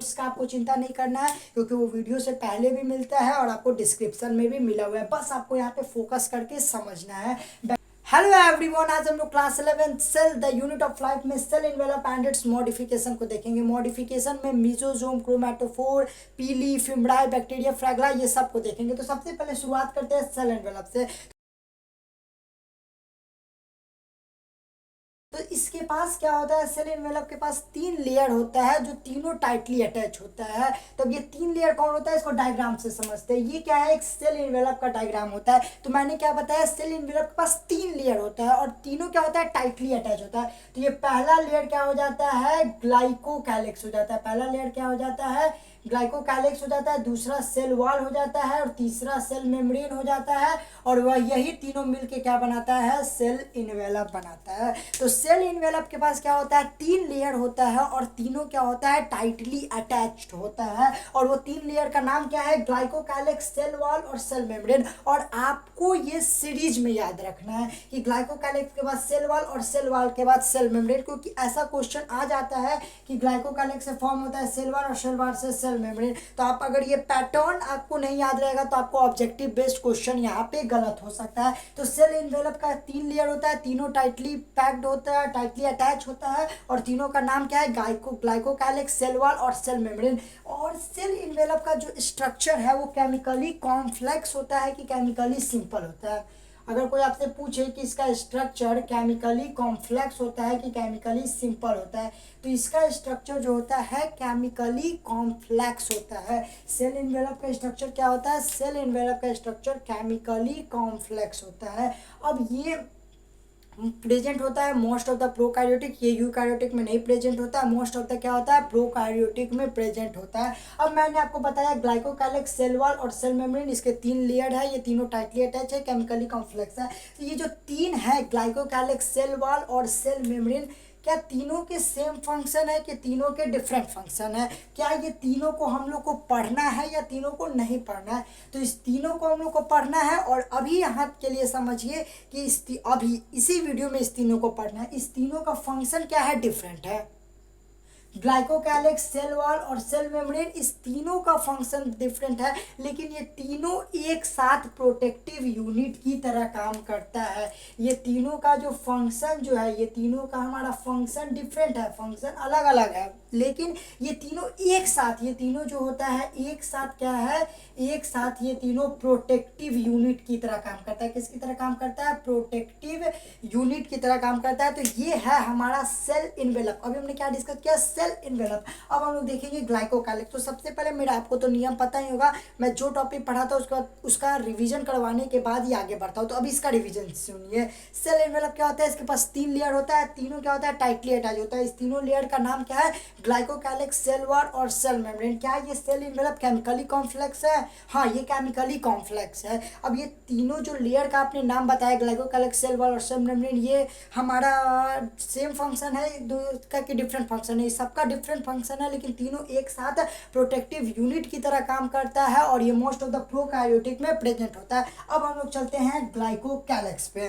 Notes का आपको चिंता नहीं करना है, क्योंकि वो वीडियो से पहले भी मिलता है और आपको डिस्क्रिप्शन में भी मिला हुआ है। बस आपको यहाँ पे फोकस करके समझना है। हेलो एवरीवन, आज हम लोग class 11 cell the unit of life में cell envelope and its modification को देखेंगे। मॉडिफिकेशन में मीजोजोम, क्रोमैटोफोर, पीली, फिम्ब्राई, बैक्टीरिया, फ्रैगला, ये सब को देखेंगे। तो सबसे पहले शुरुआत करते हैं सेल इन्वेलप से। तो इसके पास क्या होता है, सेल इन्वेलप के पास 3 लेयर होता है जो तीनों टाइटली अटैच होता है। तो ये 3 लेयर कौन होता है, इसको डायग्राम से समझते हैं। ये क्या है, एक सेल इन्वेलप का डायग्राम होता है। तो मैंने क्या बताया, सेल इन्वेलप के पास 3 लेयर होता है और तीनों क्या होता है, टाइटली अटैच होता है। तो ये पहला लेयर क्या हो जाता है, ग्लाइकोकैलिक्स हो जाता है। पहला लेयर क्या हो जाता है, ग्लाइकोकैलिक्स हो जाता है। दूसरा सेल वॉल हो जाता है और तीसरा सेल मेम्ब्रेन हो जाता है। और वह यही तीनों मिलके क्या बनाता है, सेल इन्वेलप बनाता है। तो सेल इन्वेलप के पास क्या होता है, 3 लेयर होता है और तीनों क्या होता है, टाइटली अटैच्ड होता है। और वो 3 लेयर का नाम क्या है, ग्लाइकोकैलिक्स, सेल वॉल और सेल मेम्ब्रेन। और आपको ये सीरीज में याद रखना है कि ग्लाइकोकैलिक्स के बाद सेल वॉल और सेल वॉल के बाद सेल मेम्ब्रेन, क्योंकि ऐसा क्वेश्चन आ जाता है कि ग्लाइकोकैलिक्स से फॉर्म होता है सेल वॉल और सेल वॉल से सेल मेम्ब्रेन। तो आप अगर ये पैटर्न आपको नहीं याद रहेगा तो आपको ऑब्जेक्टिव बेस्ड क्वेश्चन यहाँ पे गलत हो सकता है। तो सेल इन्वेलप का 3 लेयर होता है, तीनों टाइटली पैक्ड होता है, टाइटली अटैच होता है। और तीनों का नाम क्या है, ग्लाइकोकैलिक्स, सेल वॉल और सेल मेम्ब्रेन। और सेल इन्वेलप का जो स्ट्रक्चर है वो केमिकली कॉम्प्लेक्स होता है कि केमिकली सिंपल होता है। अगर कोई आपसे पूछे कि इसका स्ट्रक्चर केमिकली कॉम्प्लेक्स होता है कि केमिकली सिंपल होता है, तो इसका स्ट्रक्चर जो होता है केमिकली कॉम्प्लेक्स होता है। सेल इन्वेलप का स्ट्रक्चर क्या होता है, सेल इन्वेलप का स्ट्रक्चर केमिकली कॉम्प्लेक्स होता है। अब ये प्रेजेंट होता है मोस्ट ऑफ द प्रोकैरियोटिक, ये यूकैरियोटिक में नहीं प्रेजेंट होता है। मोस्ट ऑफ द क्या होता है, प्रोकैरियोटिक में प्रेजेंट होता है। अब मैंने आपको बताया ग्लाइकोकैलिक्स, सेल वॉल और सेल मेम्ब्रेन, इसके 3 लेयर है, ये तीनों टाइटली अटैच है, केमिकली कॉम्प्लेक्स है। तो ये जो 3 है, ग्लाइकोकैलिक्स, सेल वॉल और सेल मेम्ब्रेन, क्या तीनों के सेम फंक्शन है कि तीनों के डिफरेंट फंक्शन है? क्या ये तीनों को हम लोग को पढ़ना है या तीनों को नहीं पढ़ना है? तो इस तीनों को हम लोग को पढ़ना है। और अभी यहाँ के लिए समझिए कि अभी इसी वीडियो में इस तीनों को पढ़ना है। इस तीनों का फंक्शन क्या है, डिफरेंट है। ग्लाइकोकैलिक्स, सेल वॉल और सेल मेम्ब्रेन, इस तीनों का फंक्शन डिफरेंट है, लेकिन ये तीनों एक साथ प्रोटेक्टिव यूनिट की तरह काम करता है। ये तीनों का जो फंक्शन जो है, ये तीनों का हमारा फंक्शन डिफरेंट है, फंक्शन अलग अलग है, लेकिन ये तीनों एक साथ, ये तीनों जो होता है एक साथ क्या है, एक साथ ये तीनों प्रोटेक्टिव यूनिट की तरह काम करता है। किसकी तरह काम करता है, प्रोटेक्टिव यूनिट की तरह काम करता है। तो ये है हमारा सेल इन्वेलप। अभी हमने क्या डिस्कस किया, सेल इन्वेलप। अब हम लोग देखेंगे ग्लाइकोकैलिक्स। तो सबसे पहले मेरा आपको तो नियम पता ही होगा, मैं जो टॉपिक पढ़ा था उसका रिवीजन करवाने के बाद ही आगे बढ़ता हूँ। तो अभी इसका रिवीजन सुनिए। सेल इन्वेलप क्या होता है, इसके पास 3 लेयर होता है, तीनों क्या होता है, टाइटली अटैच होता है। इस तीनों लेयर का नाम क्या है, ग्लाइकोकैलिक्स, सेल वॉल और सेल मेम्ब्रेन। क्या ये सेल इन्वेलप केमिकली कॉम्प्लेक्स है? हाँ, ये केमिकली कॉम्प्लेक्स है। अब ये तीनों जो लेयर का आपने नाम बताया, ग्लाइकोकैलिक्स, सेल वॉल और सेल मेम्ब्रेन, ये हमारा सेम फंक्शन है, दो का की डिफरेंट फंक्शन है, सबका डिफरेंट फंक्शन है, लेकिन तीनों एक साथ प्रोटेक्टिव यूनिट की तरह काम करता है। और ये मोस्ट ऑफ द प्रोकैरियोटिक में प्रेजेंट होता है। अब हम लोग चलते हैं ग्लाइकोकैलिक्स पे।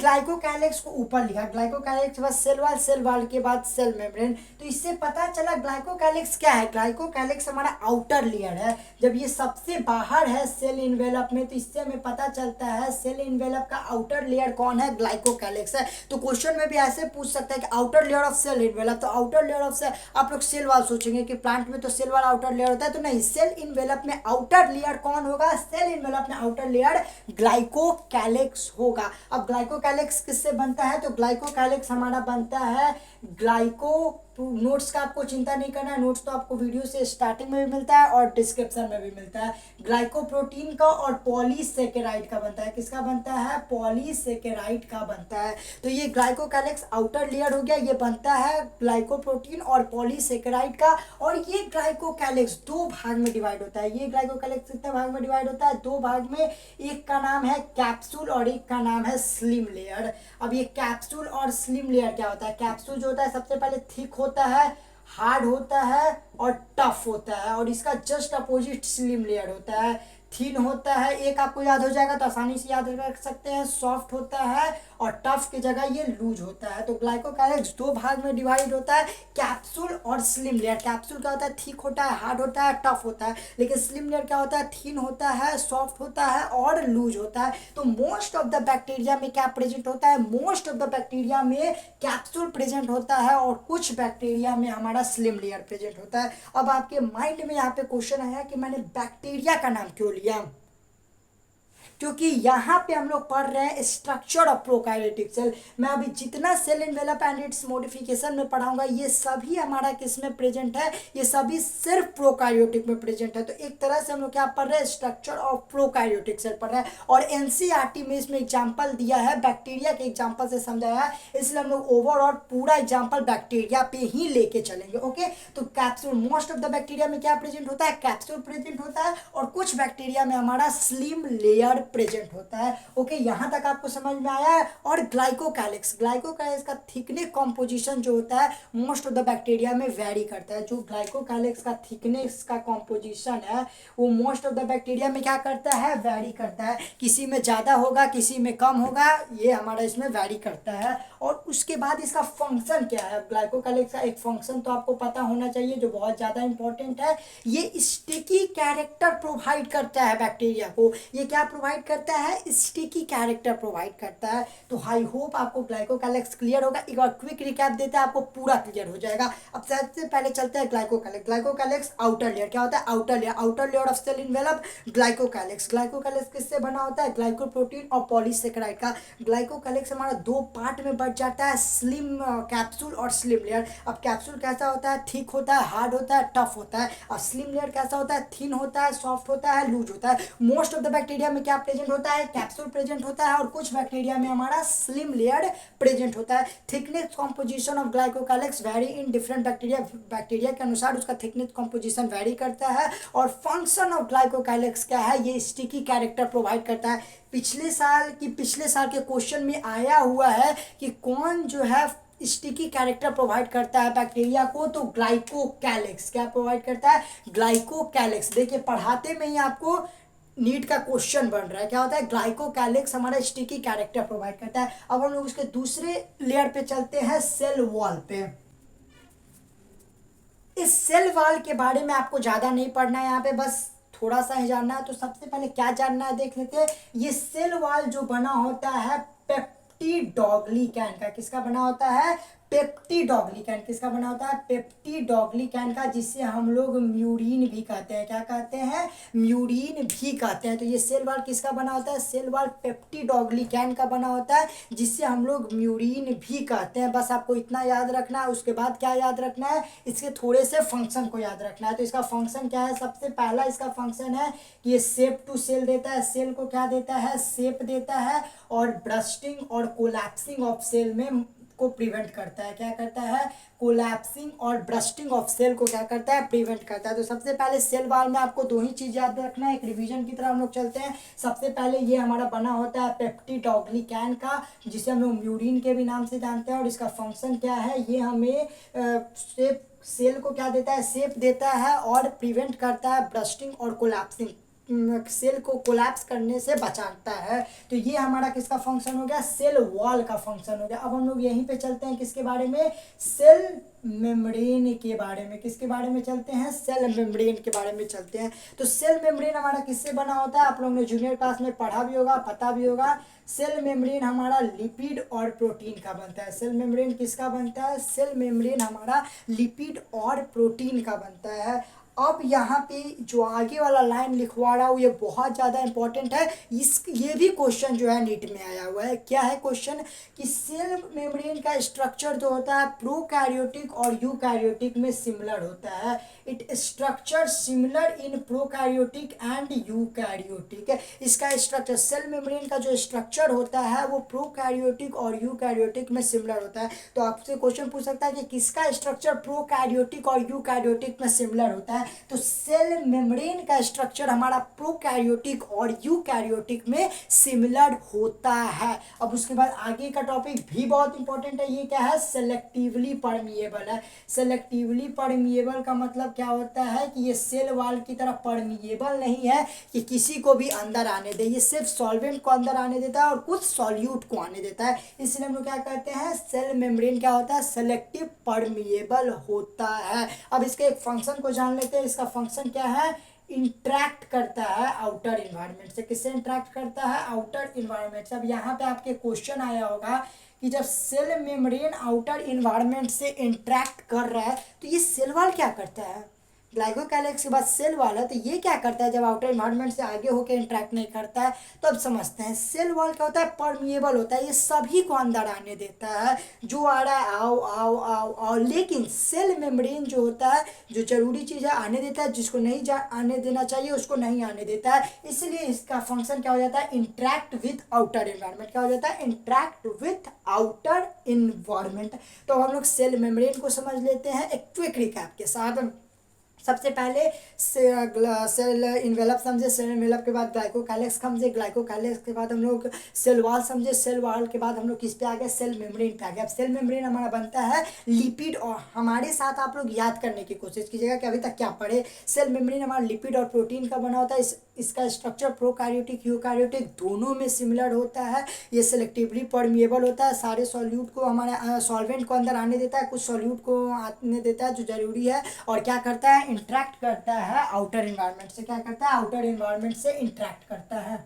ग्लाइकोकैलिक्स को ऊपर लिखा, ग्लाइकोकैलिक्स के बाद सेल वॉल, सेल वॉल के बाद सेल मेम्ब्रेन। तो इससे पता चला ग्लाइकोकैलिक्स क्या है, ग्लाइकोकैलिक्स हमारा आउटर लेयर है। जब ये सबसे बाहर है सेल इन्वेलप में, तो इससे हमें पता चलता है सेल इन्वेलप का आउटर लेयर कौन है, ग्लाइकोकैलिक्स है। तो क्वेश्चन में भी ऐसे पूछ सकता है कि outer layer of cell envelope, तो आउटर लेयर ऑफ सेल, आप लोग सेल वॉल सोचेंगे कि प्लांट में तो सेल वॉल आउटर लेयर होता है, तो नहीं, सेल इन्वेलप में आउटर लेयर कौन होगा, सेल इन्वेलप में आउटर लेयर ग्लाइकोकैलिक्स होगा। अब ग्लाइकोकैलिक्स किससे बनता है, तो ग्लाइकोकैलिक्स हमारा बनता है ग्लाइको, नोट्स का आपको चिंता नहीं करना है, नोट्स तो आपको वीडियो से स्टार्टिंग में भी मिलता है और डिस्क्रिप्शन में भी मिलता है। ग्लाइकोप्रोटीन का और पॉलीसेकेराइड का बनता है। किसका बनता है, पॉलीसेकेराइड का बनता है। तो ये ग्लाइकोकैलिक्स आउटर लेयर हो गया, ये बनता है ग्लाइकोप्रोटीन और पॉलीसेकेराइड का। और ये ग्लाइकोकैलिक्स 2 भाग में डिवाइड होता है। ये ग्लाइकोकैलिक्स कितने भाग में डिवाइड होता है, 2 भाग में। एक का नाम है कैप्सूल और एक का नाम है स्लिम लेयर। अब ये कैप्सूल और स्लिम लेयर क्या होता है, कैप्सूल जो होता है सबसे पहले थिक होता है, हार्ड होता है और टफ होता है, और इसका जस्ट अपोजिट स्लिम लेयर होता है। थिन होता है, एक आपको याद हो जाएगा तो आसानी से याद रख सकते हैं, सॉफ्ट होता है और टफ की जगह ये लूज होता है। तो ग्लाइकोकैलिक्स दो भाग में डिवाइड होता है, कैप्सूल और स्लिम लेयर। कैप्सूल क्या होता है, थिक होता है, हार्ड होता है, टफ होता है, लेकिन स्लिम लेयर क्या होता है, थिन होता है, सॉफ्ट होता है और लूज होता है। तो मोस्ट ऑफ द बैक्टीरिया में क्या प्रेजेंट होता है, मोस्ट ऑफ द बैक्टीरिया में कैप्सूल प्रेजेंट होता है और कुछ बैक्टीरिया में हमारा स्लिम लेयर प्रेजेंट होता है। अब आपके माइंड में यहाँ पे क्वेश्चन आया कि मैंने बैक्टीरिया का नाम क्यों लिया, क्योंकि यहाँ पे हम लोग पढ़ रहे हैं स्ट्रक्चर ऑफ प्रोकैरियोटिक सेल। मैं अभी जितना cell envelope and its modification में पढ़ाऊंगा ये सभी हमारा किस में प्रेजेंट है, ये सभी सिर्फ प्रोकैरियोटिक में प्रेजेंट है। तो एक तरह से हम लोग क्या पढ़ रहे हैं, स्ट्रक्चर ऑफ प्रोकैरियोटिक सेल पढ़ रहे हैं। और एनसीईआरटी में इसमें एग्जाम्पल दिया है, बैक्टीरिया के एग्जाम्पल से समझाया है, इसलिए हम लोग ओवरऑल पूरा एग्जाम्पल बैक्टीरिया पे ही लेके चलेंगे। ओके, तो capsule, most of the bacteria में क्या प्रेजेंट होता है, कैप्सूल प्रेजेंट होता है और कुछ बैक्टीरिया में हमारा स्लिम लेयर प्रेजेंट होता है। ओके, यहां तक आपको समझ में आया है। और ग्लाइकोकैलिक्स, ग्लाइकोकैलिक्स का थिकनेस कॉम्पोजिशन जो होता है मोस्ट ऑफ द बैक्टीरिया में वेरी करता है। जो ग्लाइकोकैलिक्स का थिकनेस का कॉम्पोजिशन है वो मोस्ट ऑफ द बैक्टीरिया में क्या करता है, वेरी करता है। किसी में ज़्यादा होगा, किसी में कम होगा, ये हमारा इसमें वेरी करता है। और उसके बाद इसका फंक्शन क्या है, ग्लाइकोकैलिक्स का एक फंक्शन तो आपको पता होना चाहिए जो बहुत ज़्यादा इंपॉर्टेंट है, ये स्टिकी कैरेक्टर प्रोवाइड करता है बैक्टीरिया को। ये क्या प्रोवाइड करता है, स्टिकी कैरेक्टर प्रोवाइड करता है। तो आई होप आपको ग्लाइकोकैलिक्स क्लियर होगा। एक बार क्विक रिकैप देते हैं, आपको पूरा क्लियर हो जाएगा। अब सबसे पहले चलते हैं ग्लाइकोकैलिक्स। ग्लाइकोकैलिक्स आउटर लेयर, क्या होता है, outer layer, outer layer of cell envelope glycocalyx. Glycocalyx किससे बना होता है, ग्लाइकोप्रोटीन और पॉलीसेकेराइड का। ग्लाइकोकैलिक्स हमारा दो पार्ट में बढ़ जाता है, स्लिम कैप्सूल और स्लिम लेयर। अब कैप्सूल कैसा होता है, थिक होता है, हार्ड होता है, टफ होता है। और स्लिम लेयर कैसा होता है, थिन होता है, सॉफ्ट होता है, लूज होता है। मोस्ट ऑफ द बैक्टीरिया में क्या प्रेजेंट होता है, कैप्सूल प्रेजेंट होता है और कुछ बैक्टीरिया में हमारा स्लिम लेयर प्रेजेंट होता है। Thickness composition of glycocalyx very in different bacteria, bacteria के अनुसार उसका थिकनेस कॉम्पोजिशन वेरी करता है। और फंक्शन ऑफ ग्लाइकोकैलिक्स क्या है, ये स्टिकी कैरेक्टर प्रोवाइड करता है। पिछले साल के क्वेश्चन में आया हुआ है कि कौन जो है स्टिकी कैरेक्टर प्रोवाइड करता है बैक्टीरिया को, तो ग्लाइकोकैलिक्स। क्या प्रोवाइड करता है, ग्लाइकोकैलिक्स। देखिए पढ़ाते में ही आपको नीट का क्वेश्चन बन रहा है, क्या होता है, ग्लाइकोकैलिक्स हमारा स्टिकी कैरेक्टर प्रोवाइड करता है। अब हम लोग उसके दूसरे लेयर पे चलते हैं, सेल वॉल पे। इस सेल वॉल के बारे में आपको ज़्यादा नहीं पढ़ना है, यहाँ पे बस थोड़ा सा ही जानना है। तो सबसे पहले क्या जानना है देख लेते हैं। ये सेल वॉल जो बना होता है पेप्टिडोग्लिकैन का, किसका बना होता है, पेप्टिडोग्लिकैन। किसका बना होता है, पेप्टिडोग्लिकैन का, जिससे हम लोग म्यूरिन भी कहते हैं। क्या कहते हैं, म्यूरिन भी कहते हैं। तो ये सेल वॉल किसका बना होता है, सेल वॉल पेप्टिडोग्लिकैन का बना होता है, जिससे हम लोग म्यूरिन भी कहते हैं। बस आपको इतना याद रखना है। उसके बाद क्या याद रखना है, इसके थोड़े से फंक्शन को याद रखना है। तो इसका फंक्शन क्या है, सबसे पहला इसका फंक्शन है कि ये शेप टू सेल देता है। सेल को क्या देता है, शेप देता है। और ब्रस्टिंग और कोलैप्सिंग ऑफ सेल में को प्रिवेंट करता है। क्या करता है, कोलैप्सिंग और ब्रस्टिंग ऑफ सेल को क्या करता है, प्रिवेंट करता है। तो सबसे पहले सेल वॉल में आपको दो ही चीज याद रखना है, एक रिवीजन की तरह हम लोग चलते हैं। सबसे पहले ये हमारा बना होता है पेप्टिडोग्लिकैन का, जिसे हम लोग म्यूरिन के भी नाम से जानते हैं। और इसका फंक्शन क्या है, ये हमें शेप, सेल को क्या देता है, शेप देता है और प्रिवेंट करता है ब्रस्टिंग और कोलैप्सिंग, सेल को कोलैप्स करने से बचाता है। तो ये हमारा किसका फंक्शन हो गया, सेल वॉल का फंक्शन हो गया। अब हम लोग यहीं पे चलते हैं, किसके बारे में, सेल मेम्ब्रेन के बारे में। किसके बारे में चलते हैं, सेल मेम्ब्रेन के बारे में चलते हैं। तो सेल मेम्ब्रेन हमारा किससे बना होता है, आप लोगों ने जूनियर क्लास में पढ़ा भी होगा, पता भी होगा। सेल मेम्ब्रेन हमारा लिपिड और प्रोटीन का बनता है। सेल मेम्ब्रेन किसका बनता है, सेल मेम्ब्रेन हमारा लिपिड और प्रोटीन का बनता है। अब यहाँ पे जो आगे वाला लाइन लिखवा रहा हूँ ये बहुत ज़्यादा इंपॉर्टेंट है। ये भी क्वेश्चन जो है नीट में आया हुआ है। क्या है क्वेश्चन, कि सेल मेम्ब्रेन का स्ट्रक्चर जो होता है प्रोकैरियोटिक और यूकैरियोटिक में सिमिलर होता है। It structure similar in prokaryotic and eukaryotic. इसका स्ट्रक्चर, सेल मेम्ब्रेन का जो स्ट्रक्चर होता है वो प्रोकैरियोटिक और यूकैरियोटिक में सिमिलर होता है। तो आपसे क्वेश्चन पूछ सकता है कि किसका स्ट्रक्चर प्रोकैरियोटिक और यूकैरियोटिक में सिमिलर होता है। है। तो सेल मेम्ब्रेन का स्ट्रक्चर हमारा प्रोकैरियोटिक और यूकैरियोटिक में सिमिलर होता है। अब उसके बाद आगे का टॉपिक भी बहुत इंपॉर्टेंट है, ये क्या है, सेलेक्टिवली परमिएबल है। सेलेक्टिवली परमिएबल का मतलब क्या होता है कि ये सेल वाल की तरह परमिएबल नहीं है कि किसी को भी अंदर आने दे, ये सिर्फ सॉल्वेंट को अंदर आने देता है और कुछ सॉल्यूट को आने देता है, इसलिए हम लोग क्या कहते हैं, सेल मेम्ब्रेन क्या होता है, सेलेक्टिव परमिएबल होता है। अब इसके एक फंक्शन को जान लेते हैं। इसका फंक्शन क्या है, इंट्रैक्ट करता है आउटर इन्वायरमेंट से। किससे इंट्रैक्ट करता है, आउटर इन्वायरमेंट से। अब यहाँ पे आपके क्वेश्चन आया होगा कि जब सेल मेम्ब्रेन आउटर इन्वायरमेंट से इंट्रैक्ट कर रहा है तो ये सेल वॉल क्या करता है, ग्लाइकोकैलिक्स के बाद सेल वॉल है, तो ये क्या करता है जब आउटर इन्वायरमेंट से आगे होकर इंट्रैक्ट नहीं करता है। तो अब समझते हैं, सेल वॉल क्या होता है, परमिएबल होता है, ये सभी को अंदर आने देता है, जो आ रहा है आओ आओ आओ आओ। लेकिन सेल मेम्ब्रेन जो होता है, जो जरूरी चीज़ है आने देता है, जिसको नहीं आने देना चाहिए उसको नहीं आने देता है। इसलिए इसका फंक्शन क्या हो जाता है, इंट्रैक्ट विथ आउटर इन्वायरमेंट। क्या हो जाता है, इंट्रैक्ट विथ आउटर इन्वायरमेंट। तो हम लोग सेल मेम्ब्रेन को समझ लेते हैं एक क्विक रिकैप के साथ। सबसे पहले सेल इन्वेलप समझे, सेल इन्वेलप के बाद ग्लाइकोकैलिक्स समझे, ग्लाइकोकैलिक्स के बाद हम लोग सेल वॉल समझे, सेल वॉल के बाद हम लोग किस पे आ गए, सेल मेम्ब्रेन पे आ गए। अब सेल मेम्ब्रेन हमारा बनता है लिपिड, और हमारे साथ आप लोग याद करने की कोशिश कीजिएगा कि अभी तक क्या पढ़े। सेल मेम्ब्रेन हमारा लिपिड और प्रोटीन का बना होता है। इसका स्ट्रक्चर प्रोकैरियोटिक यूकैरियोटिक दोनों में सिमिलर होता है। ये सेलेक्टिवली परमिएबल होता है, सारे सॉल्यूट को हमारे सॉल्वेंट को अंदर आने देता है, कुछ सॉल्यूट को आने देता है जो जरूरी है, और क्या करता है, इंट्रैक्ट करता है आउटर इन्वायरमेंट से। क्या करता है, आउटर इन्वायरमेंट से इंट्रैक्ट करता है।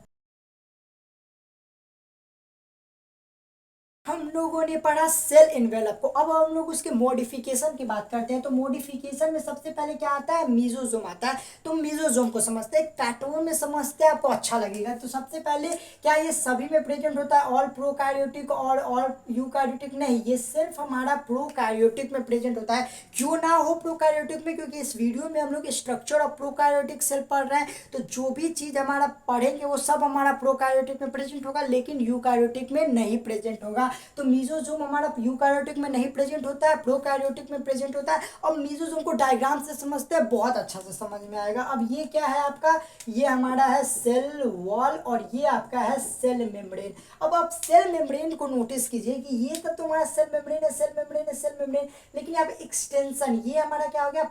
हम लोगों ने पढ़ा सेल इन्वेलप को। अब हम लोग उसके मॉडिफिकेशन की बात करते हैं। तो मॉडिफिकेशन में सबसे पहले क्या आता है, मीजोजोम आता है। तो मीजोजोम को समझते हैं, पैटर्न में समझते हैं, आपको अच्छा लगेगा। तो सबसे पहले क्या ये सभी में प्रेजेंट होता है, ऑल प्रोकैरियोटिक और ऑल यूकैरियोटिक? नहीं, ये सिर्फ हमारा प्रोकैरियोटिक में प्रेजेंट होता है। क्यों ना हो प्रोकैरियोटिक में, क्योंकि इस वीडियो में हम लोग स्ट्रक्चर ऑफ प्रोकैरियोटिक सेल पढ़ रहे हैं। तो जो भी चीज हमारा पढ़ेंगे वो सब हमारा प्रोकैरियोटिक में प्रेजेंट होगा, लेकिन यूकैरियोटिक में नहीं प्रेजेंट होगा। तो मीजोजोम हमारा यूकैरियोटिक में नहीं प्रेजेंट होता है, प्रोकैरियोटिक में प्रेजेंट होता है। और मीजोजोम को डायग्राम से समझते हैं, बहुत अच्छा से समझ में आएगा। अब ये क्या है आपका, ये हमारा है सेल वॉल, और ये आपका है सेल मेम्ब्रेन। अब आप सेल मेम्ब्रेन को नोटिस कीजिए कि ये तो तुम्हारा सेल मेम्ब्रेन है, सेल मेम्ब्रेन है, सेल मेम्ब्रेन, लेकिन यहाँ पे एक्सटेंशन, ये हमारा क्या हो गया,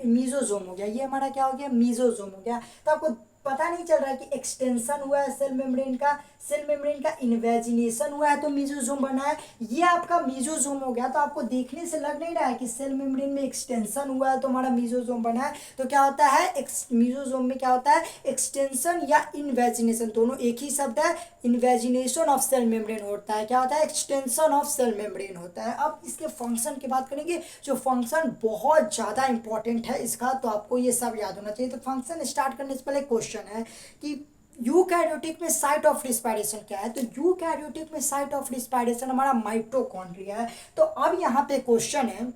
मीजोजोम हो गया। ये हमारा क्या हो गया, मीजोजोम हो गया। तो आपको पता नहीं चल रहा है कि एक्सटेंशन हुआ है सेल मेम्ब्रेन का, सेल मेम्ब्रेन का इन्वेजिनेशन हुआ है तो मीजोजोम बना है। ये आपका मीजोजोम हो गया। तो आपको देखने से लग नहीं रहा है कि सेल मेम्ब्रेन में एक्सटेंशन हुआ है तो हमारा मीजोजोम बना है। तो क्या होता है, मीजोजोम में क्या होता है, एक्सटेंशन या इन्वेजिनेशन, दोनों एक ही शब्द है। इन्वेजिनेशन ऑफ सेल मेम्ब्रेन होता है, क्या होता है, एक्सटेंशन ऑफ सेल मेम्ब्रेन होता है। अब इसके फंक्शन की बात करेंगे, जो फंक्शन बहुत ज़्यादा इंपॉर्टेंट है इसका, तो आपको ये सब याद होना चाहिए। तो फंक्शन स्टार्ट करने से पहले क्वेश्चन है कि यूकैरियोटिक में साइट ऑफ रिस्पायरेशन क्या है। तो यूकैरियोटिक में साइट ऑफ रिस्पायरेशन हमारा माइटोकॉन्ड्रिया है। तो अब यहाँ पे क्वेश्चन है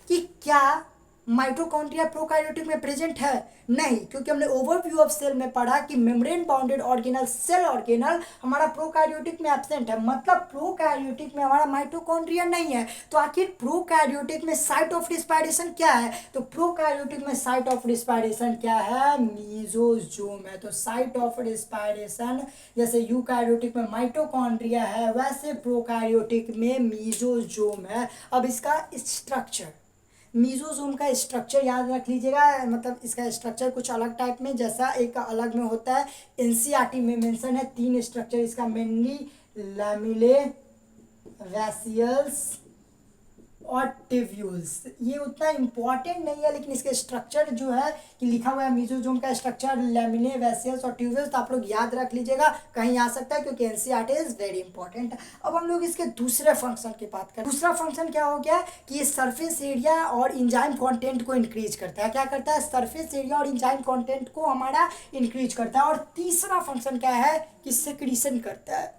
कि क्या माइटोकॉन्ड्रिया प्रोकैरियोटिक में प्रेजेंट है? नहीं, क्योंकि हमने ओवरव्यू ऑफ सेल में पढ़ा कि membrane bounded organelle, cell organelle हमारा प्रोकैरियोटिक में एब्सेंट है, मतलब प्रोकैरियोटिक में हमारा माइटोकॉन्ड्रिया नहीं है। तो आखिर प्रोकैरियोटिक में साइट ऑफ रिस्पायरेशन क्या है? तो प्रोकैरियोटिक में साइट ऑफ रिस्पायरेशन क्या है, मीजोजोम है। तो साइट ऑफ रिस्पायरेशन जैसे यूकैरियोटिक में माइटोकॉन्ड्रिया है, वैसे प्रोकैरियोटिक में मीजोजोम है। अब इसका स्ट्रक्चर, मीजोजोम का स्ट्रक्चर याद रख लीजिएगा, मतलब इसका स्ट्रक्चर कुछ अलग टाइप में, जैसा एक अलग में होता है। एनसीईआरटी में मेंशन है 3 स्ट्रक्चर इसका, मेनली लैमिले, वैसियल्स और टिब्यूल्स। ये उतना इंपॉर्टेंट नहीं है, लेकिन इसके स्ट्रक्चर जो है कि लिखा हुआ है मीजोजोम का स्ट्रक्चर लैमिले, वैसियल्स और ट्यूब्यूल्स, तो आप लोग याद रख लीजिएगा, कहीं आ सकता है क्योंकि एनसीईआरटी इज वेरी इंपॉर्टेंट। अब हम लोग इसके दूसरे फंक्शन की बात करें। दूसरा फंक्शन क्या हो गया कि ये सरफेस एरिया और इंजाइम कॉन्टेंट को इंक्रीज करता है। क्या करता है, सरफेस एरिया और इंजाइम कॉन्टेंट को हमारा इंक्रीज करता है। और तीसरा फंक्शन क्या है कि सेक्रीशन करता है।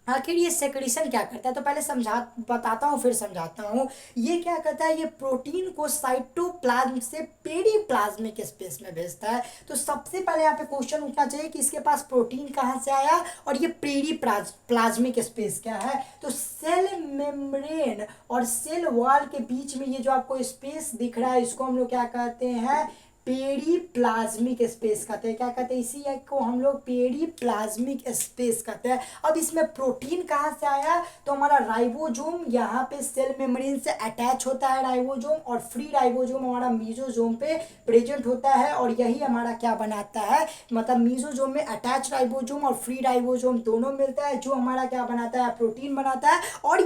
आखिर ये सेक्रीशन क्या करता है, तो पहले समझा बताता हूँ फिर समझाता हूँ। ये क्या करता है, ये प्रोटीन को साइटोप्लाज्म से पेरीप्लाज्मिक स्पेस में भेजता है। तो सबसे पहले यहाँ पे क्वेश्चन उठना चाहिए कि इसके पास प्रोटीन कहाँ से आया और ये पेरीप्लाज्मिक स्पेस क्या है। तो सेल मेम्ब्रेन और सेल वॉल के बीच में ये जो आपको स्पेस दिख रहा है, इसको हम लोग क्या कहते हैं, पेरीप्लाज्मिक स्पेस कहते हैं। क्या कहते हैं, इसी को हम लोग पेरीप्लाज्मिक स्पेस कहते हैं। अब इसमें प्रोटीन कहाँ से आया, तो हमारा राइबोसोम यहाँ पे सेल मेम्ब्रेन से अटैच होता है राइबोसोम, और फ्री राइबोसोम हमारा मीजोसोम पे प्रेजेंट होता है, और यही हमारा क्या बनाता है, मतलब मीजोसोम में अटैच राइबोसोम और फ्री राइबोसोम दोनों मिलता है, जो हमारा क्या बनाता है, प्रोटीन बनाता है। और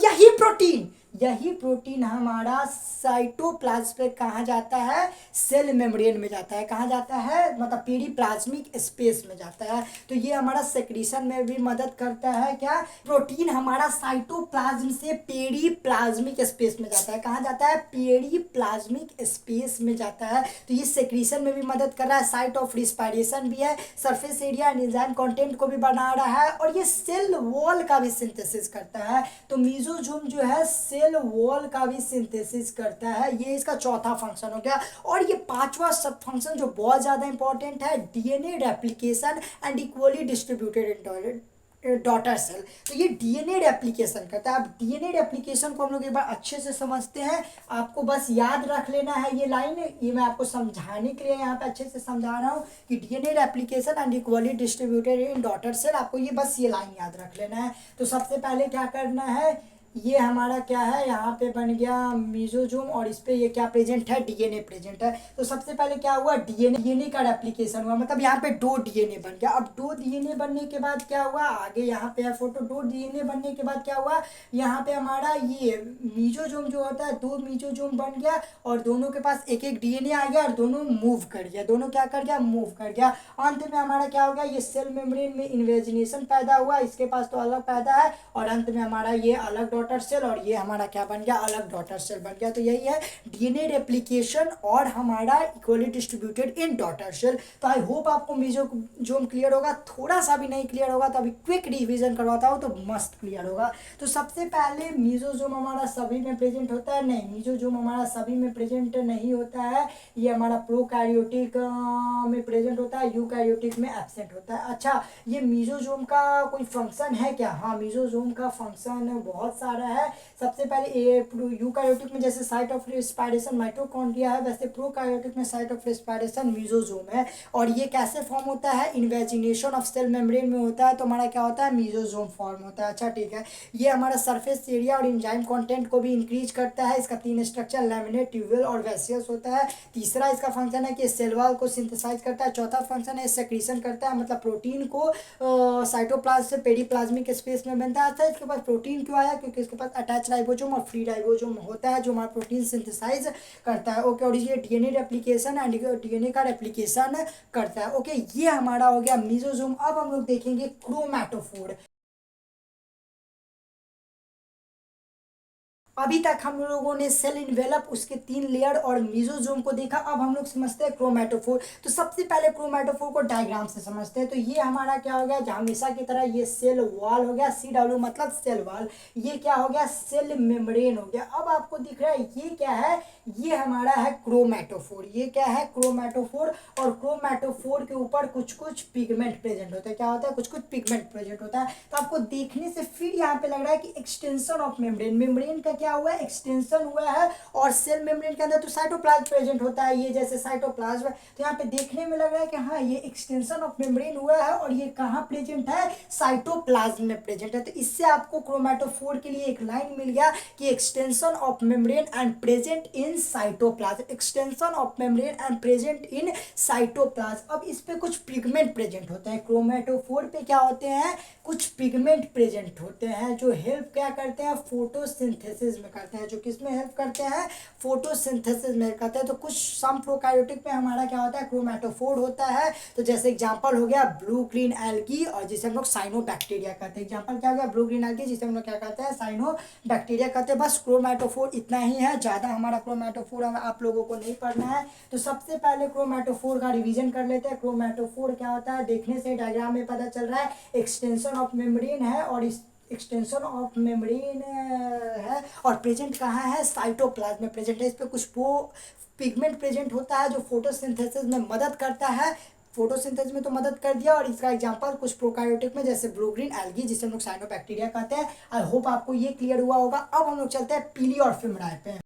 यही प्रोटीन हमारा साइटोप्लाज्म पे कहाँ जाता है, सेल मेम्ब्रेन में जाता है। कहाँ जाता है, मतलब पेरीप्लाज्मिक स्पेस में जाता है। तो ये हमारा सेक्रीशन में भी मदद करता है। क्या, प्रोटीन हमारा साइटोप्लाज्म से पेरीप्लाज्मिक स्पेस में जाता है। कहाँ जाता है, पेरीप्लाज्मिक स्पेस में जाता है। तो ये सेक्रीशन में भी मदद कर रहा है, साइट ऑफ रिस्पायरेशन भी है, surface area and enzyme content को भी बना रहा है, और ये सेल वॉल का भी सिंथेसिस करता है। तो मीजोसोम जो है सेल वॉल का भी सिंथेसिस करता है। ये इसका चौथा फंक्शन हो गया। और ये पांचवा सब फंक्शन जो बहुत ज्यादा इंपॉर्टेंट है, DNA replication and equally distributed daughter cell. तो ये डीएनए रेप्लिकेशन करता है। अब डीएनए रेप्लिकेशन को हम लोग एक बार अच्छे से समझते हैं। आपको बस याद रख लेना है ये लाइन, ये मैं आपको समझाने के लिए यहाँ पे अच्छे से समझा रहा हूँ कि DNA replication and equally distributed in daughter cell, आपको ये बस ये लाइन याद रख लेना है। तो सबसे पहले क्या करना है, ये हमारा क्या है, यहाँ पे बन गया मीजोसोम, और इस पे ये क्या प्रेजेंट है, डीएनए प्रेजेंट है। तो सबसे पहले क्या हुआ, डीएनए का रेप्लिकेशन हुआ, मतलब यहाँ पे 2 डीएनए बन गया। अब 2 डीएनए बनने के बाद क्या हुआ, आगे यहाँ पे है फोटो, 2 डीएनए बनने के बाद क्या हुआ, यहाँ पे हमारा ये मीजोसोम जो होता है, 2 मीजोसोम बन गया, और दोनों के पास एक एक डीएनए आ गया, और दोनों मूव कर गया, दोनों क्या कर गया, मूव कर गया। अंत में हमारा क्या हो गया, ये सेल मेम्ब्रेन में इन्वेजिनेशन पैदा हुआ, इसके पास तो अलग पैदा है, और अंत में हमारा ये अलग डॉटर सेल, और ये हमारा क्या बन गया, अलग डॉटर सेल बन गया। तो यही है डीएनए रेप्लिकेशन और हमारा equally distributed in daughter cell. तो आई होप आपको मीजोसोम क्लियर होगा। थोड़ा सा भी नहीं क्लियर होगा तो अभी क्विक रिवीजन करवाता हूँ तो मस्त क्लियर होगा। तो सबसे पहले मीजोसोम हमारा सभी में प्रेजेंट होता है, नहीं मीजोसोम हमारा सभी में प्रेजेंट नहीं होता है, ये हमारा प्रोकैरियोटिक में प्रेजेंट होता है, यूकैरियोटिक में एब्सेंट होता है। अच्छा, ये मीजोसोम का कोई फंक्शन है क्या, हाँ मीजोसोम का फंक्शन बहुत सारा है। सबसे पहले यूकैरियोटिक में जैसे साइट ऑफ रिस्पायरेशन माइटोकॉन्ड्रिया है, वैसे प्रोकैरियोटिक में साइट ऑफ रिस्पायरेशन मीजोसोम है। और ये कैसे फॉर्म होता है, इन्वेजिनेशन ऑफ सेल मेम्ब्रेन में होता है, तो हमारा क्या होता है, मीजोसोम फॉर्म होता है। अच्छा ठीक है, ये हमारा सरफेस एरिया और एंजाइम कंटेंट को भी इंक्रीज करता है। इसका 3 स्ट्रक्चर लैमिनेट, ट्यूबुल और वैसियस होता है। तीसरा इसका फंक्शन है कि सेल वॉल को सिंथेसाइज करता है। चौथा फंक्शन है सेक्रीशन करता है, मतलब प्रोटीन को साइटोप्लाज्म से पेरीप्लाज्मिक स्पेस में बनता है। अच्छा, इसके पास प्रोटीन क्यों आया, क्योंकि इसके पास अटैच राइबोसोम और फ्री राइबोसोम होता है जो हमारा प्रोटीन सिंथेसाइज करता है। ओके, और ये डीएनए रेप्लिकेशन एंड डीएनए का रेप्लिकेशन करता है। ओके, ये हमारा हो गया मीजोसोम। अब हम लोग देखेंगे क्रोमैटोफोर। अभी तक हम लोगों ने सेल इन्वेलप, उसके 3 लेयर और मीजोसोम को देखा। अब हम लोग समझते हैं क्रोमैटोफोर। तो सबसे पहले क्रोमैटोफोर को डायग्राम से समझते हैं। तो ये हमारा क्या हो गया, हमेशा की तरह ये सेल वॉल हो गया, CW मतलब सेल वॉल। ये क्या हो गया, सेल मेम्ब्रेन हो गया। अब आपको दिख रहा है ये क्या है, ये हमारा है क्रोमैटोफोर। ये क्या है, क्रोमैटोफोर। और क्रोमैटोफोर के ऊपर कुछ कुछ पिगमेंट प्रेजेंट होता है। क्या होता है, कुछ कुछ पिगमेंट प्रेजेंट होता है। तो आपको देखने से फिर यहाँ पे लग रहा है कि एक्सटेंशन ऑफ मेम्ब्रेन, मेम्ब्रेन का क्या हुआ है, एक्सटेंशन हुआ है। और सेल मेम्ब्रेन के अंदर तो साइटोप्लाज्म प्रेजेंट होता है, ये जैसे साइटोप्लाज्म। तो यहाँ पे देखने में लग रहा है कि हाँ ये एक्सटेंशन ऑफ मेम्ब्रेन हुआ है, और ये कहाँ प्रेजेंट है, साइटोप्लाज्म में प्रेजेंट है। तो इससे आपको क्रोमैटोफोर के लिए एक लाइन मिल गया कि extension of membrane and present in cytoplasm, extension of membrane and present in cytoplasm. अब इस पे कुछ पिगमेंट प्रेजेंट होते हैं, क्रोमैटोफोर पे क्या होते हैं, कुछ पिगमेंट प्रेजेंट होते हैं जो हेल्प क्या करते हैं, फोटोसिंथेसिस में करते हैं। जो किस में हेल्प करते हैं, फोटोसिंथेसिस में करते हैं। तो कुछ सम प्रोकैरियोटिक में हमारा क्या होता है, क्रोमैटोफोर होता है। तो जैसे एग्जांपल हो गया ब्लू ग्रीन एल्गी, और जिसे हम लोग साइनोबैक्टीरिया कहते हैं। एग्जांपल क्या हो गया, ब्लू ग्रीन एल्गी, जिसे हम लोग क्या कहते हैं, साइनोबैक्टीरिया कहते हैं। बस क्रोमैटोफोर इतना ही है, ज़्यादा हमारा क्रोमैटोफोर आप लोगों को नहीं पढ़ना है। तो सबसे पहले क्रोमैटोफोर का रिवीजन कर लेते हैं। क्रोमैटोफोर क्या होता है, देखने से डायग्राम में पता चल रहा है, एक्सटेंशन ऑफ मेम्ब्रेन है, और इस एक्सटेंशन ऑफ मेम्ब्रेन है। और प्रेजेंट कहाँ है, साइटोप्लाज्म में प्रेजेंट है। इस पर कुछ पिगमेंट प्रेजेंट होता है जो फोटोसिंथेसिस में मदद करता है। फोटोसिंथेसिस में तो मदद कर दिया, और इसका एग्जांपल कुछ प्रोकार्योटिक में जैसे ब्लू ग्रीन एल्गी, जिसे हम लोग साइनोबैक्टीरिया कहते हैं। आई होप आपको ये क्लियर हुआ होगा। अब हम लोग चलते हैं पीली और फिमराई पे।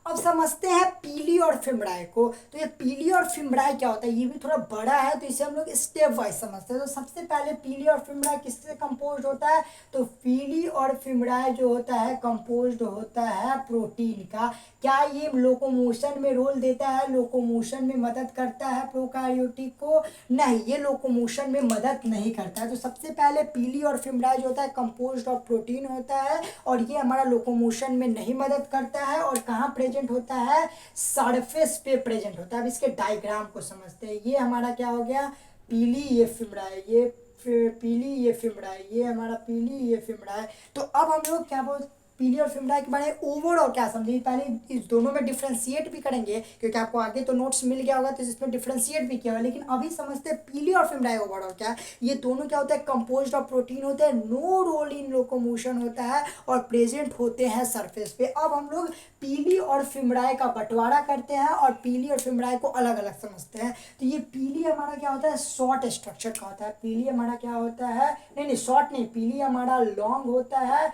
अब समझते हैं पीली और फिमराई को। तो ये पीली और फिमराई क्या होता है, ये भी थोड़ा बड़ा है, तो इसे हम लोग स्टेप वाइज समझते हैं। तो सबसे पहले पीली और फिमराई किससे कंपोज होता है, तो पीली और फिमराई जो होता है कंपोज होता है प्रोटीन का। क्या ये लोकोमोशन में रोल देता है, लोकोमोशन में मदद करता है प्रोकार्योटिक को, नहीं, ये लोकोमोशन में मदद नहीं करता है। तो सबसे पहले पीली और फिमराई जो होता है कंपोज ऑफ प्रोटीन होता है, और ये हमारा लोकोमोशन में नहीं मदद करता है। और कहाँ प्रेजेंट होता है, सरफेस पे प्रेजेंट होता है। अब इसके डायग्राम को समझते हैं। ये हमारा क्या हो गया, पीली, ये फिमराई, ये पीली, ये फिमराई, ये हमारा पीली, ये फिमराई। तो अब हम लोग क्या बोलते, पीली और फिमराई के बारे में ओवरऑल क्या समझिए। पहले इस दोनों में डिफ्रेंशिएट भी करेंगे, क्योंकि आपको आगे तो नोट्स मिल गया होगा, तो इसमें डिफ्रेंशिएट भी किया होगा। लेकिन अभी समझते हैं पीली और फिमराई ओवरऑल क्या है। ये दोनों क्या होता है, कंपोज्ड ऑफ प्रोटीन होते हैं, नो रोल इन लोकोमोशन होता है, और प्रेजेंट होते हैं सरफेस पे। अब हम लोग पीली और फिमराई का बंटवारा करते हैं, और पीली और फिमराई को अलग अलग समझते हैं। तो ये पीली हमारा क्या होता है, शॉर्ट स्ट्रक्चर का होता है। पीली हमारा क्या होता है, नहीं नहीं शॉर्ट नहीं, पीली हमारा लॉन्ग होता है,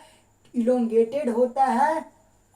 इलोंगेटेड होता है,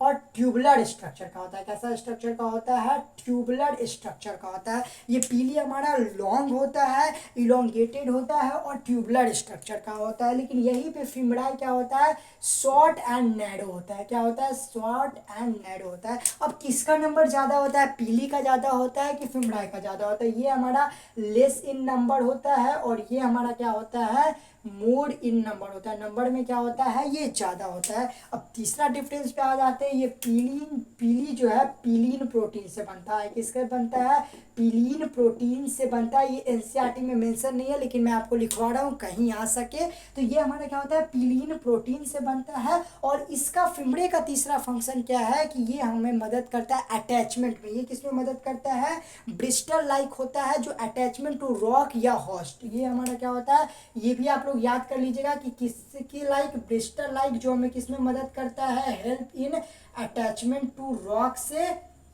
और ट्यूबुलर स्ट्रक्चर का होता है। कैसा स्ट्रक्चर का होता है, ट्यूबुलर स्ट्रक्चर का होता है। ये पीली हमारा लॉन्ग होता है, इलोंगेटेड होता है, और ट्यूबुलर स्ट्रक्चर का होता है। लेकिन यहीं पे फिमराई क्या होता है, शॉर्ट एंड नैरो होता है। क्या होता है, शॉर्ट एंड नैरो होता है। अब किसका नंबर ज़्यादा होता है, पीली का ज़्यादा होता है कि फिमराई का ज़्यादा होता है। ये हमारा लेस इन नंबर होता है, और ये हमारा क्या होता है, मोर इन नंबर होता है। नंबर में क्या होता है, ये ज़्यादा होता है। अब तीसरा डिफरेंस पे आ जाते हैं। ये पीली जो है पीलीन प्रोटीन से बनता है। किससे बनता है, पीलीन प्रोटीन से बनता है। ये एनसीईआरटी में मेंशन नहीं है, लेकिन मैं आपको लिखवा रहा हूँ कहीं आ सके। तो ये हमारा क्या होता है, पीलीन प्रोटीन से बनता है। और इसका फिमरे का तीसरा फंक्शन क्या है, कि ये हमें मदद करता है अटैचमेंट में। ये किसमें मदद करता है, ब्रिस्टल लाइक होता है, जो अटैचमेंट टू रॉक या होस्ट। ये हमारा क्या होता है, ये भी आप लोग याद कर लीजिएगा कि किसकी लाइक, ब्रिस्टल लाइक, जो हमें किसमें मदद करता है, help in attachment to rock से,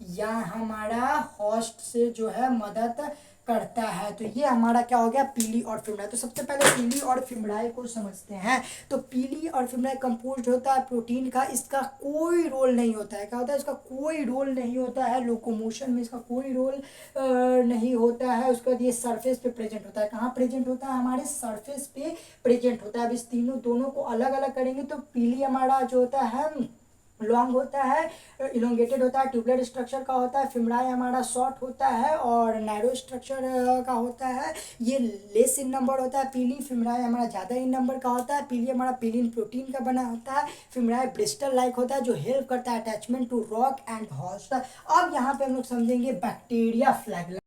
या हमारा होस्ट से जो है मदद करता है। तो ये हमारा क्या हो गया, पीली और फिमराई। तो सबसे पहले पीली और फिमराई को समझते हैं। तो पीली और फिमराई कंपोज होता है प्रोटीन का। इसका कोई रोल नहीं होता है, क्या होता है, इसका कोई रोल नहीं होता है लोकोमोशन में, इसका कोई रोल नहीं होता है। उसके बाद ये सरफेस पे प्रेजेंट होता है। कहाँ प्रेजेंट होता है, हमारे सरफेस पे प्रेजेंट होता है। अब इस दोनों को अलग अलग करेंगे। तो पीली हमारा जो होता है लॉन्ग होता है, इलोंगेटेड होता है, ट्यूबुलर स्ट्रक्चर का होता है। फिमराई हमारा शॉर्ट होता है और नैरो स्ट्रक्चर का होता है। ये लेस इन नंबर होता है पीली, फिमराई हमारा ज़्यादा इन नंबर का होता है। पीली हमारा पीलिन प्रोटीन का बना होता है, फिमराई ब्रिस्टल लाइक होता है, जो हेल्प करता है attachment to rock and host. अब यहाँ पे हम लोग समझेंगे बैक्टीरिया फ्लैगेला।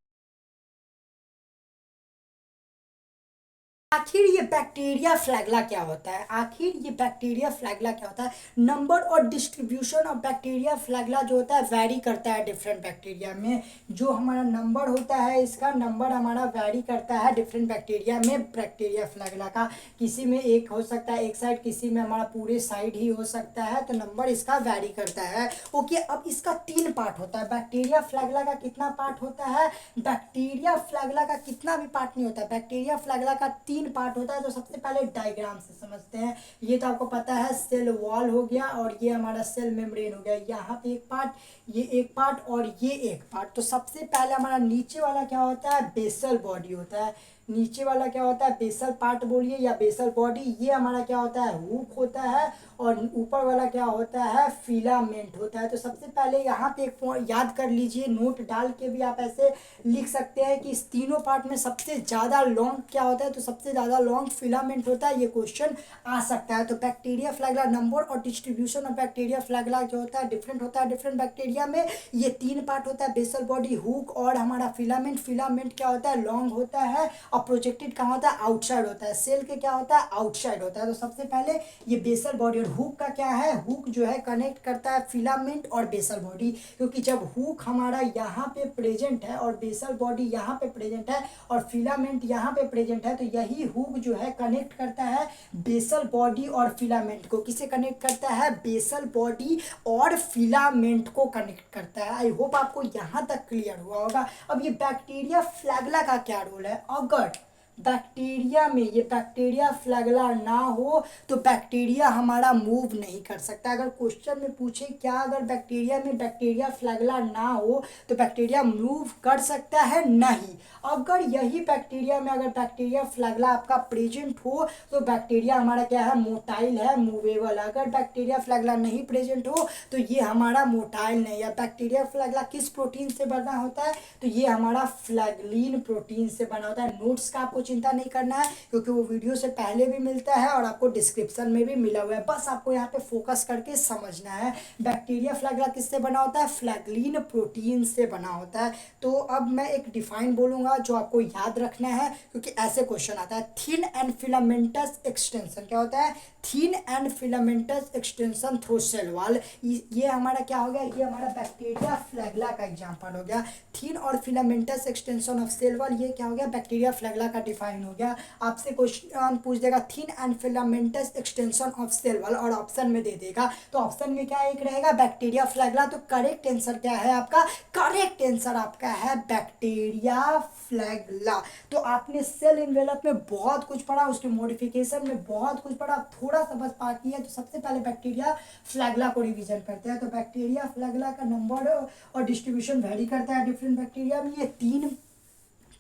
आखिर ये बैक्टीरिया फ्लैगेला क्या होता है, आखिर ये बैक्टीरिया फ्लैगेला क्या होता है। नंबर और डिस्ट्रीब्यूशन ऑफ बैक्टीरिया फ्लैगेला जो होता है वैरी करता है डिफरेंट बैक्टीरिया में। जो हमारा नंबर होता है, इसका नंबर हमारा वैरी करता है डिफरेंट बैक्टीरिया में। बैक्टीरिया फ्लैगेला का किसी में एक हो सकता है, एक साइड, किसी में हमारा पूरे साइड ही हो सकता है। तो नंबर इसका वैरी करता है। ओके, अब इसका 3 पार्ट होता है। बैक्टीरिया फ्लैगेला का कितना पार्ट होता है, बैक्टीरिया फ्लैगेला का कितना भी पार्ट नहीं होता। बैक्टीरिया फ्लैगेला का 3 पार्ट होता है। तो सबसे पहले डायग्राम से समझते हैं। ये तो आपको पता है, सेल वॉल हो गया, और ये हमारा सेल मेम्ब्रेन हो गया। यहाँ पे एक पार्ट, ये एक पार्ट, और ये एक पार्ट। तो सबसे पहले हमारा नीचे वाला क्या होता है, बेसल बॉडी होता है। नीचे वाला क्या होता है, बेसल पार्ट बोलिए या बेसल बॉडी। ये हमारा क्या होता है, हुक होता है। और ऊपर वाला क्या होता है, फिलामेंट होता है। तो सबसे पहले यहाँ पे एक पॉइंट याद कर लीजिए, नोट डाल के भी आप ऐसे लिख सकते हैं कि इस तीनों पार्ट में सबसे ज़्यादा लॉन्ग क्या होता है, तो सबसे ज़्यादा लॉन्ग फिलामेंट होता है। ये क्वेश्चन आ सकता है। तो बैक्टीरिया फ्लैगेला, नंबर और डिस्ट्रीब्यूशन ऑफ बैक्टीरिया फ्लैगेला जो होता है डिफरेंट होता है डिफरेंट बैक्टीरिया में। ये 3 पार्ट होता है, बेसल बॉडी, हुक और हमारा फिलामेंट। फिलामेंट क्या होता है, लॉन्ग होता है। अब और प्रोजेक्टेड कहाँ होता है, आउटसाइड होता है। सेल के क्या होता है, आउटसाइड होता है। तो सबसे पहले ये बेसल बॉडी, और हुक का क्या है, हुक जो है कनेक्ट करता है फिलामेंट और बेसल बॉडी, क्योंकि जब हुक हमारा यहाँ पे प्रेजेंट है और बेसल बॉडी यहाँ पे प्रेजेंट है और फिलामेंट यहाँ पे प्रेजेंट है, तो यही हुक जो है कनेक्ट करता है बेसल बॉडी और फिलामेंट को। किसे कनेक्ट करता है, बेसल बॉडी और फिलामेंट को कनेक्ट करता है। आई होप आपको यहाँ तक क्लियर हुआ होगा। अब ये बैक्टीरिया फ्लैगेला का क्या रोल है, अगर बैक्टीरिया में ये बैक्टीरिया फ्लैगेला ना हो तो बैक्टीरिया हमारा मूव नहीं कर सकता। अगर क्वेश्चन में पूछे क्या अगर बैक्टीरिया में बैक्टीरिया फ्लैगेला ना हो तो बैक्टीरिया मूव कर सकता है, नहीं। अगर यही बैक्टीरिया में अगर बैक्टीरिया फ्लैगेला आपका प्रेजेंट हो तो बैक्टीरिया हमारा क्या है, मोटाइल है, मूवेबल। अगर बैक्टीरिया फ्लैगेला नहीं प्रेजेंट हो तो ये हमारा मोटाइल नहीं है। बैक्टीरिया फ्लैगेला किस प्रोटीन से बना होता है, तो ये हमारा फ्लैगलीन प्रोटीन से बना होता है। नोट्स का आपको चिंता नहीं करना है क्योंकि वो वीडियो से पहले भी मिलता है और आपको डिस्क्रिप्शन में भी मिला हुआ है, बस आपको यहाँ पे फोकस करके समझना है। बैक्टीरिया फ्लैगेला किससे बना होता है, फ्लैगलीन प्रोटीन से बना होता है। तो अब मैं एक डिफाइन बोलूंगा जो आपको याद रखना है क्योंकि ऐसे क्वेश्चन आता है। थिन एंड फिलामेंटस एक्सटेंशन क्या होता है, thin and filamentous extension through cell wall. ये हमारा क्या हो गया, ये हमारा बैक्टीरिया फ्लैगेला का एग्जांपल हो गया। थिन और filamentous extension of cell wall, ये क्या हो गया, बैक्टीरिया फ्लैगेला का डिफाइन हो गया। आपसे क्वेश्चन पूछ देगा thin and filamentous extension of cell wall और ऑप्शन में दे देगा, तो ऑप्शन में क्या एक रहेगा, बैक्टीरिया फ्लैगेला। तो करेक्ट आंसर क्या है आपका, करेक्ट आंसर आपका है बैक्टीरिया फ्लैगेला। तो आपने सेल इन्वेलप में बहुत कुछ पढ़ा, उसके मॉडिफिकेशन में बहुत कुछ पढ़ा, थोड़ा सा बस बाकी है। तो सबसे पहले बैक्टीरिया फ्लैगेला को रिवीजन करते हैं। तो बैक्टीरिया फ्लैगेला का नंबर और डिस्ट्रीब्यूशन वेरी करता है डिफरेंट बैक्टीरिया में। ये 3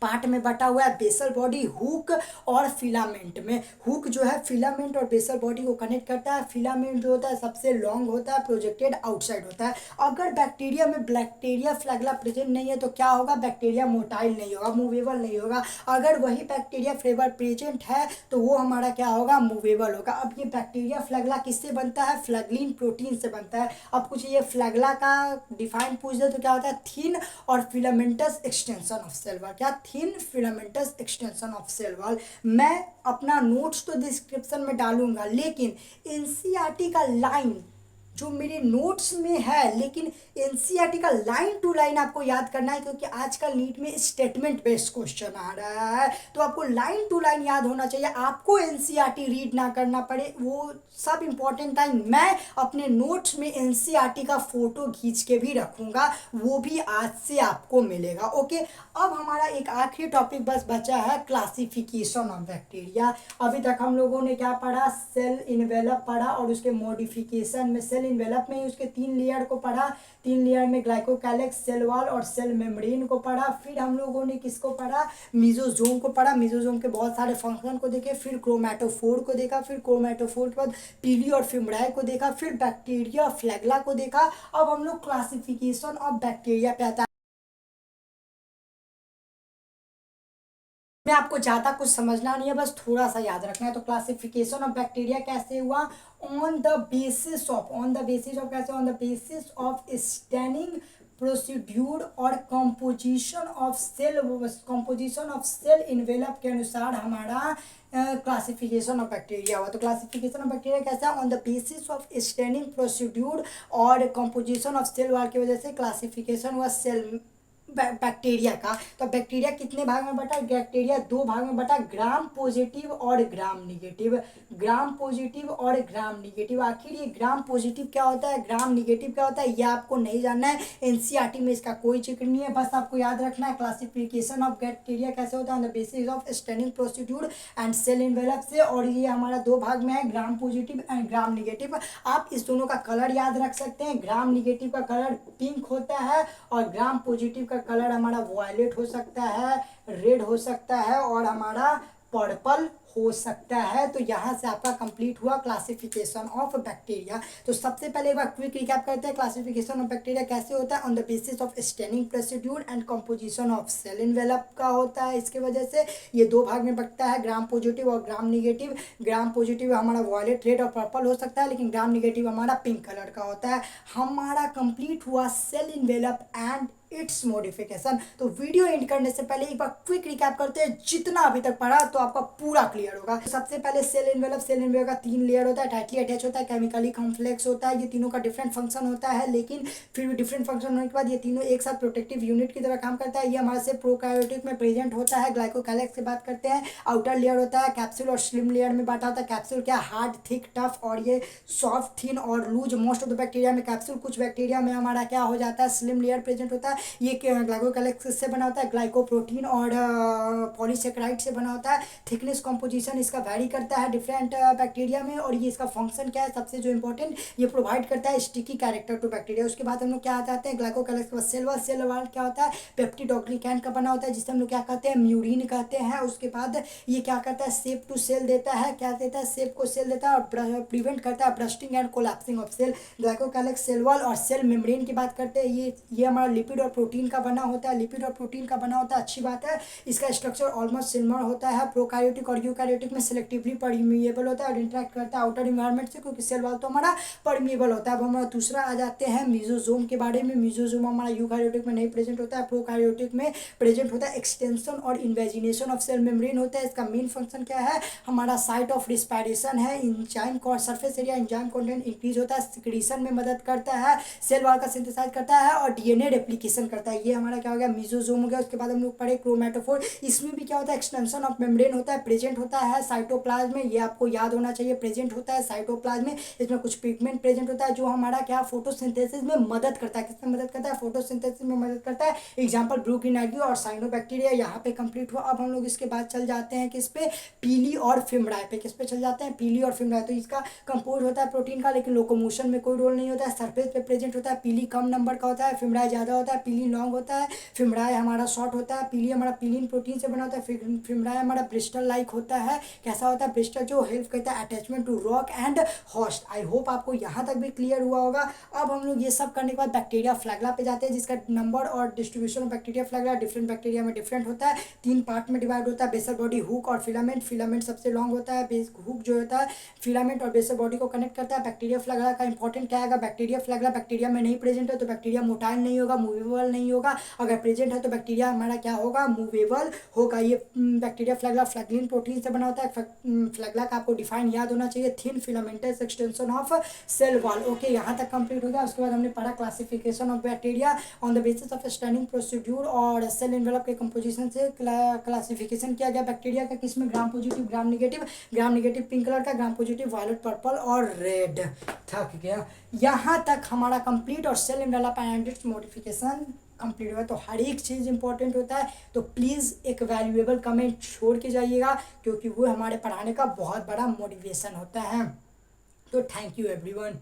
पार्ट में बटा हुआ है, बेसल बॉडी, हुक और फिलामेंट में। हुक जो है फिलामेंट और बेसल बॉडी को कनेक्ट करता है। फिलामेंट जो होता है सबसे लॉन्ग होता है, प्रोजेक्टेड आउटसाइड होता है। अगर बैक्टीरिया में बैक्टीरिया फ्लैगेला प्रेजेंट नहीं है तो क्या होगा, बैक्टीरिया मोटाइल नहीं होगा, मूवेबल नहीं होगा। अगर वही बैक्टीरिया फ्लेवर प्रेजेंट है तो वो हमारा क्या होगा, मूवेबल होगा। अब ये बैक्टीरिया फ्लैगेला किससे बनता है, फ्लैगलीन प्रोटीन से बनता है। अब कुछ ये फ्लैगेला का डिफाइन पूछ दे तो क्या होता है, थिन और filamentous extension of cell wall. क्या, thin filamentous extension of cell wall. मैं अपना नोट्स तो डिस्क्रिप्शन में डालूंगा, लेकिन एनसीईआरटी का लाइन जो मेरे नोट्स में है, लेकिन एनसीईआरटी का लाइन टू लाइन आपको याद करना है क्योंकि आजकल नीट में स्टेटमेंट बेस्ड क्वेश्चन आ रहा है। तो आपको लाइन टू लाइन याद होना चाहिए, आपको एनसीईआरटी रीड ना करना पड़े, वो सब इंपॉर्टेंट टाइम मैं अपने नोट्स में एनसीईआरटी का फोटो खींच के भी रखूंगा, वो भी आज से आपको मिलेगा। ओके, अब हमारा एक आखिरी टॉपिक बस बचा है, क्लासिफिकेशन ऑफ बैक्टीरिया। अभी तक हम लोगों ने क्या पढ़ा, सेल इन्वेलप पढ़ा और उसके मॉडिफिकेशन में सेल इन्वेलप में ही उसके 3 लेयर को पढ़ा। 3 लेयर में ग्लाइकोकैलिक्स, सेल वॉल और सेल मेम्ब्रेन को पढ़ा। फिर हम लोगों ने किसको पढ़ा, मिजोजोम को पढ़ा। मिजोजोम के बहुत सारे फंक्शन को देखे, फिर क्रोमैटोफोर को देखा, फिर क्रोमैटोफोर के बाद पीली और फिम्ब्राई को देखा, फिर बैक्टीरिया फ्लैगेला को देखा। अब हम लोग क्लासिफिकेशन ऑफ बैक्टीरिया पे आता है। में आपको ज़्यादा कुछ समझना नहीं है, बस थोड़ा सा याद रखना है। तो क्लासिफिकेशन ऑफ बैक्टीरिया कैसे हुआ, ऑन द बेसिस ऑफ कैसे, on the basis of staining procedure और कंपोजिशन ऑफ सेल इन्वेलप के अनुसार हमारा क्लासिफिकेशन ऑफ बैक्टीरिया हुआ। तो क्लासिफिकेशन ऑफ बैक्टीरिया कैसा है, on the basis of staining procedure और कंपोजिशन ऑफ सेल वॉल की वजह से क्लासिफिकेशन हुआ सेल बैक्टीरिया का। तो बैक्टीरिया कितने भाग में बटा, बैक्टीरिया 2 भाग में बटा, ग्राम पॉजिटिव और ग्राम निगेटिव। ग्राम पॉजिटिव और ग्राम निगेटिव। आखिर ये ग्राम पॉजिटिव क्या होता है, ग्राम निगेटिव क्या होता है, ये आपको नहीं जानना है, एनसीईआरटी में इसका कोई जिक्र नहीं है, बस आपको याद रखना है क्लासिफिकेशन ऑफ बैक्टीरिया कैसे होता है, on the basis of staining procedure and cell envelope से। और ये हमारा 2 भाग में है, gram positive and gram negative. आप इस दोनों का कलर याद रख सकते हैं, ग्राम निगेटिव का कलर पिंक होता है और ग्राम पॉजिटिव का कलर हमारा वायलेट हो सकता है, रेड हो सकता है और हमारा पर्पल हो सकता है। तो यहाँ से आपका कंप्लीट हुआ क्लासिफिकेशन ऑफ बैक्टीरिया। तो सबसे पहले एक बार क्विक रिकैप करते हैं, क्लासिफिकेशन ऑफ बैक्टीरिया कैसे होता है, on the basis of staining procedure and composition of cell envelope का होता है। इसके वजह से ये 2 भाग में बंटता है, ग्राम पॉजिटिव और ग्राम निगेटिव। ग्राम पॉजिटिव हमारा वायलेट, रेड और पर्पल हो सकता है, लेकिन ग्राम निगेटिव हमारा पिंक कलर का होता है। हमारा कंप्लीट हुआ cell envelope and its modification. तो वीडियो एंड करने से पहले एक बार क्विक रिकैप करते हैं, जितना अभी तक पढ़ा तो आपका पूरा क्लियर होगा। तो सबसे पहले सेल एनवेलप का 3 लेयर होता है, टाइटली अटैच होता है, केमिकली कॉम्प्लेक्स होता है। ये तीनों का डिफरेंट फंक्शन होता है, लेकिन फिर भी डिफरेंट फंक्शन होने के बाद ये तीनों एक साथ प्रोटेक्टिव यूनिट की तरह काम करता है। ये हमारे से प्रोकार्योटिक में प्रेजेंट होता है। ग्लाइकोकैलेक्स से बात करते हैं। आउटर लेयर होता है कैप्सूल और स्लिम लेयर में बांटा होता है। कैप्सूल क्या, हार्ड, थिक, टफ, और ये सॉफ्ट, थिन और loose. Most of the bacteria में कैप्सूल, कुछ बैक्टीरिया में हमारा क्या हो जाता है, स्लिम लेयर प्रेजेंट होता है। ये ग्लाइकोकैलेक्स से बना होता है, ग्लाइकोप्रोटीन और पॉलीसेकेराइड से बना होता है। थिकनेस कॉम्पोजिशन इसका वैरी करता है डिफरेंट बैक्टीरिया में। और ये इसका फंक्शन क्या है, सबसे जो इंपॉर्टेंट, ये प्रोवाइड करता है स्टिकी कैरेक्टर टू बैक्टीरिया। उसके बाद हम लोग क्या आ जाते हैं, ग्लाइकोकैलेक्स के बाद सेल वॉल। सेल वॉल क्या होता है, पेप्टिडोग्लिकैन का बना होता है, जिसे हम लोग क्या कहते हैं, म्यूरिन कहते हैं। उसके बाद ये क्या करता है, शेप टू सेल देता है। क्या देता है, शेप को सेल देता है और प्रिवेंट करता है bursting and collapsing of cell. Glycocalyx, cell wall और सेल मेम्ब्रेन की बात करते हैं। ये हमारा लिपिड और प्रोटीन का बना होता है। लिपिड और प्रोटीन का बना होता है, अच्छी बात है। इसका स्ट्रक्चर ऑलमोस्ट सिमिलर होता है। प्रोकार्योटिक और यूकार्योटिक में सिलेक्टिवली परमिएबल होता है और इंटरेक्ट करता है आउटर इन्वायरमेंट से, क्योंकि सेल वॉल तो हमारा परमिएबल होता है। अब हमारा दूसरा आ जाते हैं मीजोजोम के बारे में। मीजोजोम हमारा यूकार्योटिक में नहीं प्रेजेंट होता है, प्रोकार्योटिक में प्रेजेंट होता है। एक्सटेंशन और इन्वेजिनेशन ऑफ सेल मेम्ब्रेन होता है। इसका मेन फंक्शन क्या है, हमारा साइट ऑफ रिस्पायरेशन है। इंजाइम को surface area enzyme content increase होता है, सिक्रीशन में मदद करता है, सेल वॉल का सिंथेसाइज करता है और डीएनए रेप्लिकेशन करता है। ये हमारा क्या हो गया, मीजोजोम हो गया। उसके बाद हम लोग पढ़े क्रोमेटोफोर। इसमें भी क्या होता है, एक्सटेंशन ऑफ मेम्ब्रेन होता है, प्रेजेंट होता है साइटोप्लाज्म में। ये आपको याद होना चाहिए, प्रेजेंट होता है साइटोप्लाज्म में। इसमें कुछ पिगमेंट प्रेजेंट होता है जो हमारा क्या, फोटोसिंथेसिस में मदद करता है। किसमें मदद करता है, फोटोसिंथेसिस में मदद करता है। एग्जाम्पल ब्रूकिन एल्गी और साइनोबैक्टीरिया। यहाँ पे कंप्लीट हुआ। अब हम लोग इसके बाद चल जाते हैं किस पे, पीली और फिमराय पे। किस पे चल जाते हैं, पीली और फिमराय। तो इसका कंपोज होता है प्रोटीन का, लेकिन लोकोमोशन में कोई रोल नहीं होता है। सरफेस पे प्रेजेंट होता है। पीली कम नंबर का होता है, फिमराय ज़्यादा होता है। पीली लॉन्ग होता है, फिमराय हमारा शॉर्ट होता है। पीली हमारा पीलिन प्रोटीन से बना होता है। फिमराय हमारा ब्रिस्टल लाइक होता है। कैसा होता है, ब्रिस्टल, जो हेल्प करता है attachment to rock and host. I hope आपको यहाँ तक भी क्लियर हुआ होगा। अब हम लोग ये सब करने के बाद बैक्टीरिया फ्लैगला पे जाते हैं, जिसका नंबर और distribution of bacteria flagella different bacteria में डिफरेंट होता है। 3 पार्ट में डिवाइड होता है, बेसल बॉडी, हुक और फिलामेंट। फिलामेंट सबसे लॉन्ग होता है, बेस हुक जो होता है फिलामेंट और बेसल बॉडी को कनेक्ट करता है। बैक्टीरिया फ्लैगला का इंपॉर्टेंट क्या है, बैक्टीरिया फ्लैगला बैक्टीरिया में नहीं प्रेजेंट है तो बैक्टीरिया मोटाइल नहीं होगा, मूवेबल नहीं होगा। अगर प्रेजेंट है तो बैक्टीरिया हमारा क्या होगा, मूवेबल होगा। ये बैक्टीरिया फ्लैगला फ्लैगलिन प्रोटीन से बना होता है। फ्लैगला का आपको डिफाइन याद होना चाहिए, thin filamentous extension of cell wall. Okay, यहाँ तक कंप्लीट हो गया। उसके बाद हमने पढ़ा classification of bacteria on the basis of standing procedure और सेल एनवेलप के कंपोजिशन से क्लासिफिकेशन किया गया बैक्टीरिया का। किसमें, gram positive, gram negative. Gram negative pink colour का, ग्राम पॉजिटिव वायलेट, पर्पल और रेड। थक गया, यहाँ तक हमारा कंप्लीट। और cell envelope and its modification complete हुआ। तो हर एक चीज़ इंपॉर्टेंट होता है, तो प्लीज़ एक वैल्यूएबल कमेंट छोड़ के जाइएगा, क्योंकि वो हमारे पढ़ाने का बहुत बड़ा मोटिवेशन होता है। तो थैंक यू एवरीवन।